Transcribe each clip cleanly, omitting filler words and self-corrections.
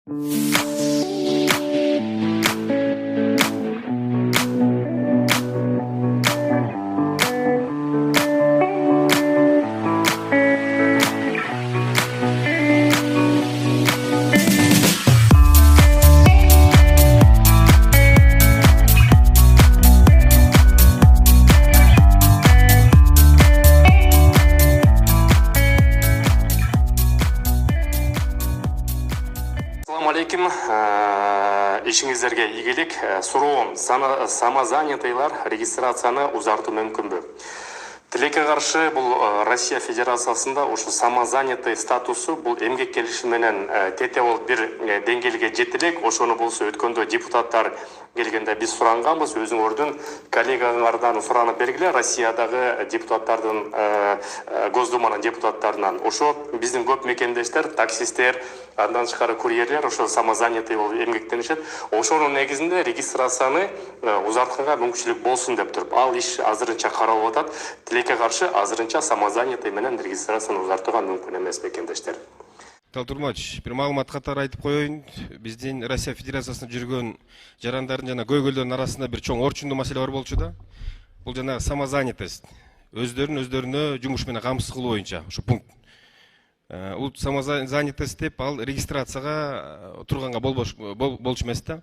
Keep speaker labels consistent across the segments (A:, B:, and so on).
A: Assalamu alaikum. İşinizlerге игілік. Суроом, самозанятыйлар регистрацияны узарту мүмкүнбү? Тилекке каршы бул Россия Федерациясында ушу самозанятый статусу бул эмгек келишими менен тете болуп бир деңгээлге жетилек. Ошону болсо өткөндө депутаттар келгенде биз суранганбыз, өзүңөрдүн коллегалардан суранып бергиле, Россиядагы депутаттардын, Госдуманын депутаттарынан. Ошо биздин көп мекендештер, таксисттер, андан тышкары курьерлер ошо самозанятый болуп эмгектенишет. Ошонун негизинде регистрацияны узартканга мүмкүнчүлүк болсун деп туруп, ал иш азырынча каралып атат. Тилекке каршы азырынча самозанятый менен регистрацияны узартууга мүмкүн эмес мекендештер.
B: Талдурмач, бир маалымат катары айтып коеюн. Биздин Россия Федерациясында жүргөн жарандардын жана көйгөйлөрдүн арасында бир чоң орчундуу маселе бар болчу да. Бул жана самозанятость. Өздөрүнө жумуш менен камсыз кылуу боюнча ушу пункт. Бул самозанятость деп ал регистрацияга турганга болчу эмес да.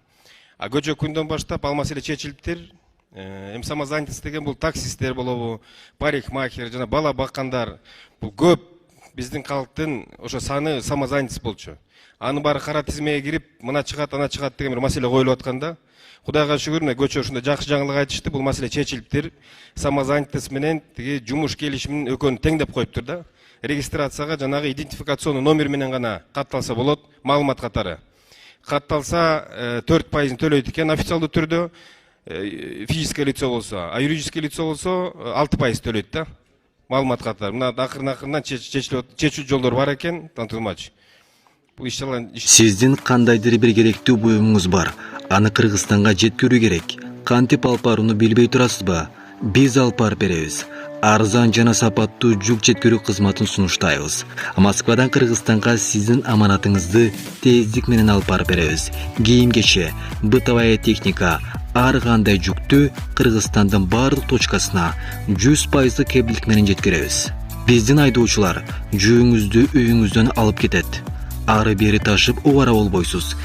B: А көчө күндөн баштап ал маселе чечилиптир. Эми самозанятость деген бул таксисттер болобу, парикмахер жана бала баккандар. Бул көп биздин калктын ошо саны самозанятость болчу. Анын баары кара тизмеге кирип, мына чыгат, ана чыгат деген бир маселе коюлуп атканда, Кудайга шүгүр, көчө ушундай жакшы жаңылык айтышты, бул маселе чечилиптир. Самозанятость менен тиги жумуш келишимин экөөнү тең деп коюптур да. Регистрацияга жанагы идентификационный номер менен гана катталса болот, маалымат катары. Катталса 4% төлөйт экен официалдуу түрдө, физическое лицо болсо, а юридическое лицо болсо 6% төлөйт да. Маалымат катары. Мына акырын чечүү жолдору бар экен, Тантурмач.
C: Сиздин кандайдыр бир керектүү буюмуңуз бар. Аны Кыргызстанга жеткирүү керек. Кантип алып барууну билбей турасызбы? Биз алып барып беребиз. Арзан жана сапаттуу жүк жеткирүү кызматын сунуштайбыз. Москвадан Кыргызстанга сиздин аманатыңызды тездик менен алып барып беребиз. Кийим-кече, бытовая техника, ар кандай жүктү Кыргызстандын бардык точкасына 100% кепилдик менен жеткиребиз. Биздин айдоочулар жүгүңүздү үйүңүздөн алып кетет. Ары бери ташып убара болбойсуз.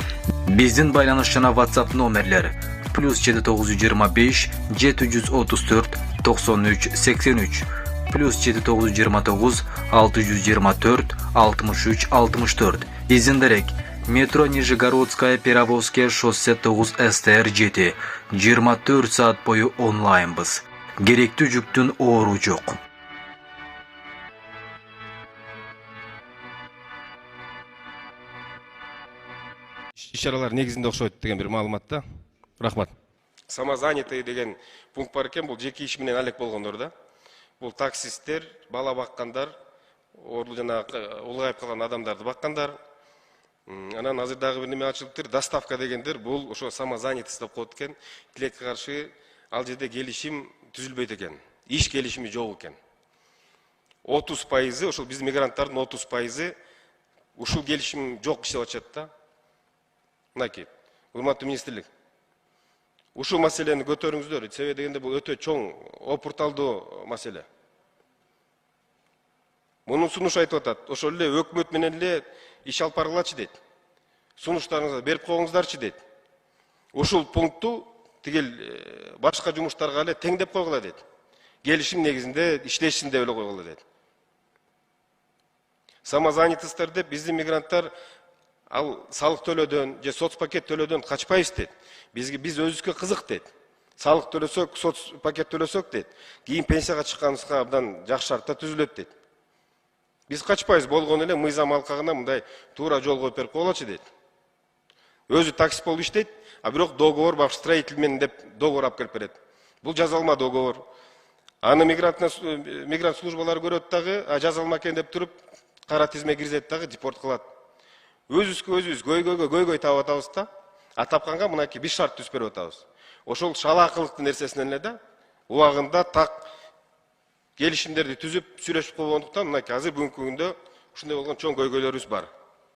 C: Биздин байланыш жана WhatsApp номерлер +7925 734 93 83 +7929 624 63 64. Изендерек метро Нижегородская Перовозская шоссе 9 СТР 7 24 саат бою онлайнбыз. Керектүү жүктүн оору жок.
B: Ишаралар негизинде окшойт деген бир маалыматта. Рахмат. Самозанятый деген пункт бар экен, бул жеке иш менен алек болгондор да. Бул таксисттер, бала баккандар, улгайып калган адамдарды баккандар. Анан азыр дагы бир неме ачылыптыр, доставка дегендер, бул ошо самозанятость деп коет экен. Тилекке каршы ал жерде келишим түзүлбөйт экен. Иш келишими жок экен. 30% ошол биздин мигранттардын 30% ушул келишим жок иштеп атышат да. Мынакей, урматтуу министрлик. Ушул маселени көтөрүңүздөр. Себеби дегенде бул өтө чоң, опурталдуу маселе. Мунун сунуш айтып атат. Ошол эле өкмөт менен эле иш алып баргылачы дейт. Сунуштарыңызды берип коюңуздарчы дейт. Ушул пунктту тигил башка жумуштарга эле тең деп койгула дейт. Келишим негизинде иштешин деп эле койгула дейт. Самозанятостор деп биздин мигранттар ал салык төлөөдөн же соцпакет төлөөдөн качпайбыз дейт. Биз өзүбүзгө кызык дейт. Салык төлөсөк, соцпакет төлөсөк дейт. Кийин пенсияга чыкканыбызга абдан жакшы шартта түзүлөт дейт. Биз качпайбыз, болгон эле мыйзам алкагына мындай туура жол коюп берип койгулачы дейт. Өзү таксист болуп иштейт, а бирок договор бар, строитель менен деп договор алып келип берет. Бул жазалма договор. Аны мигрант службалары көрөт дагы, жазалма экен деп туруп, кара тизмеге киргизет дагы, депорт кылат. Өзүбүз көйгөй таап атабыз да. А тапканга мынакей биз шарт түзүп берип атабыз. Ошол шалаакылыктын нерсесинен эле да, убагында так келишимдерди түзүп сүйлөшүп койгондуктан мынакей азыр бүгүнкү күндө ушундай болгон чоң көйгөйлөрүбүз бар.